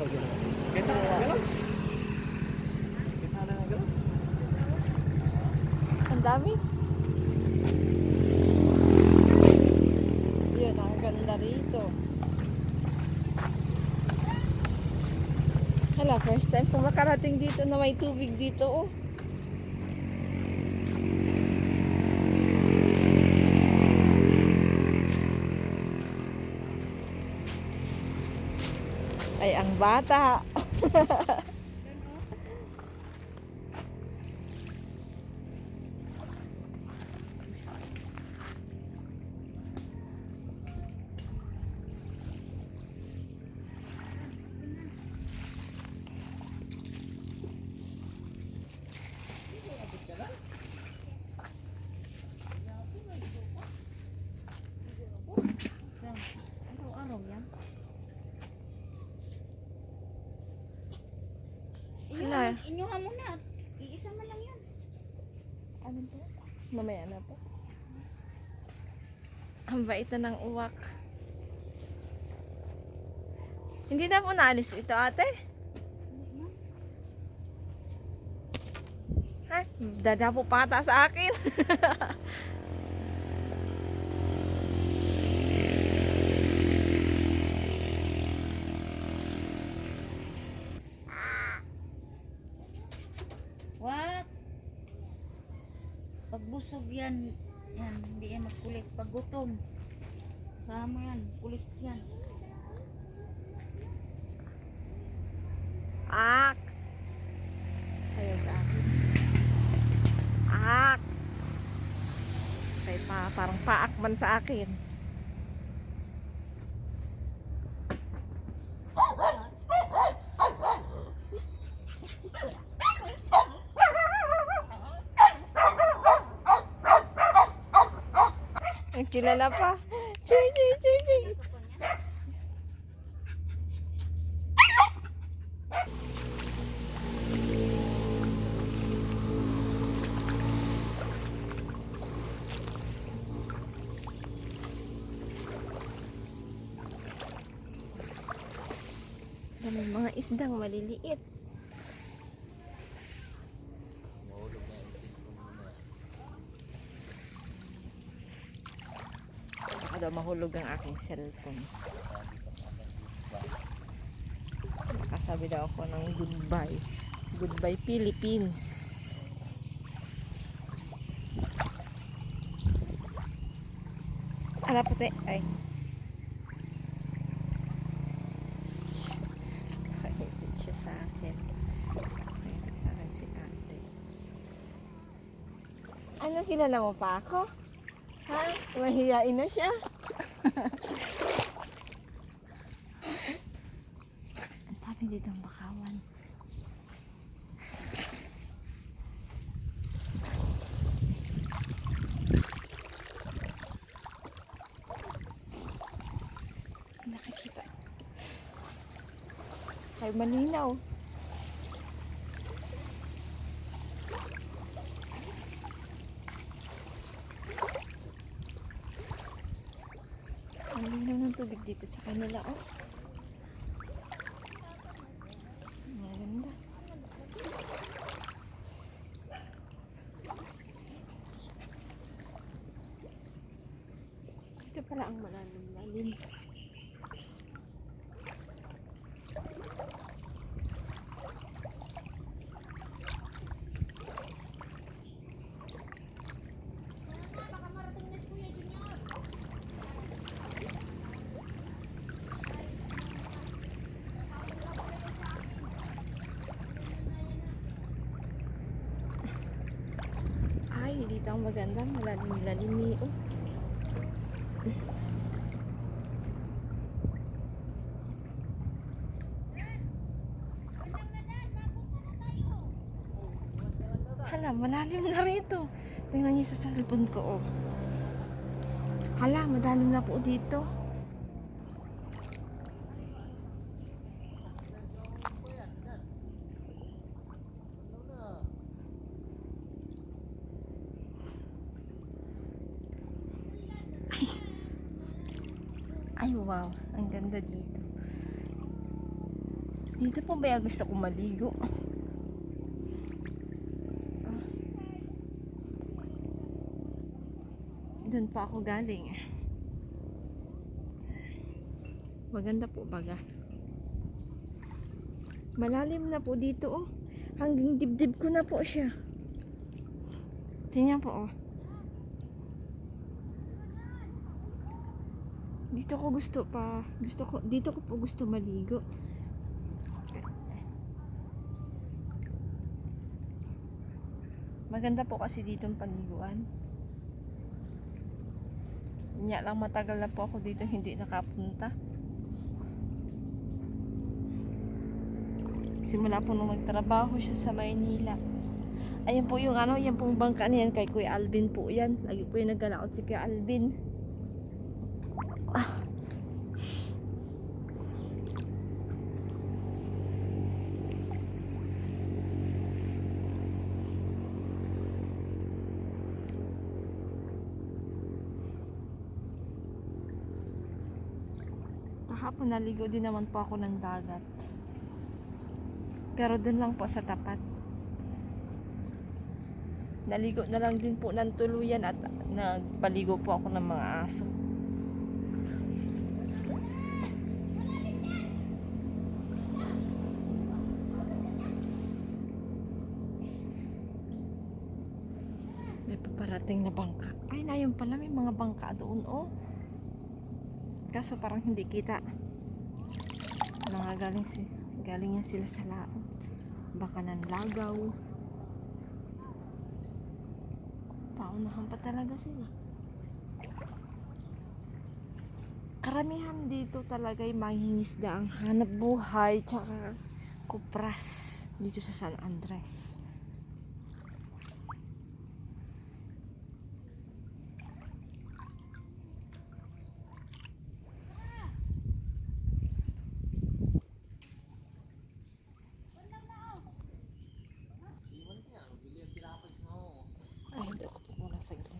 Kesa gano'n? Kita na gano'n? Ang dami. Yun, ang ganda rito. Hala, first time po makarating dito na may tubig dito, oh. Ay, ang bata. Araw-araw yan. Hala. Inyuha mo na. Iisa mo lang yan. Ano to? Mamaya na po. Ang bait na ng uwak. Hindi na po naalis ito, ate? Ha? Dada po pata sa akin. What? Pagbusog yan. Yan, hindi yan magkulit. Pag gutom. Sama yan. Kulit yan. Ak! Ayaw sa akin. Ak! Kay pa, parang paak man sa akin. Ang kilala pa. Chuy, chuy, chuy, chuy. May mga isdang maliliit. Baka daw mahulog ang aking cellphone. Nakasabi daw ako ng goodbye. Goodbye Philippines. Ala puti. Ay. Nakahilig siya sa akin. Nakahilig sa akin si ate. Ano, kilala mo pa ako? Ha? Mahiyain na siya. Ang dami dito ang bakawan. Nakikita. Ay, malinaw. Ang linaw ng tubig dito sa kanila, oh. Maganda. Ito pala ang malalim-lalim. Ay, dito ang maganda. Malalim-lalim ni, oh. Hala, malalim na rito. Tingnan niyo sa cellphone ko, oh. Hala, madalim na po dito. Ay, wow. Ang ganda dito. Dito po ba gusto kong maligo? Doon pa ako galing. Maganda po baga. Malalim na po dito oh. Hanggang dibdib ko na po siya. Tingnan po oh. Dito ko gusto pa. Dito ko po gusto maligo. Maganda po kasi dito ang paliguan. Nya lang matagal na po ako dito hindi nakapunta. Simula po nung magtrabaho siya sa Maynila. Ayun po yung ano, yan pong bangka niyan kay Kuya Alvin po yan. Lagi po yung naggalaot si Kuya Alvin. Ah. Kahapon naligo din naman po ako ng dagat. Pero dun lang po sa tapat. Naligo na lang din po ng tuluyan at nagpaligo po ako ng mga aso. May paparating na bangka. Ay, na yun pala. May mga bangka doon, oh. Kaso parang hindi kita. Galing yan sila sa laot. Baka ng lagaw. Paunahan pa talaga sila. Karamihan dito talaga ay mangingisda ang hanap buhay tsaka kupras dito sa San Andres. Ay, hindi ako po muna saglit.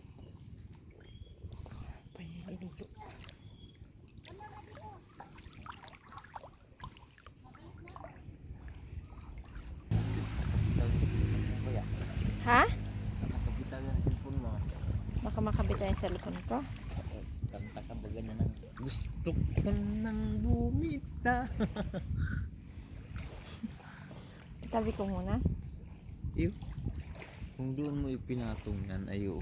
Pahiligo. Ha? Nakabitaw yung cellphone mo. Baka makabita yung cellphone ko. Kanta ka ba ganyan ng gusto ko nang bumita. Itabi ko muna. Iyo. Kung doon mo ipinatong yan, ayo.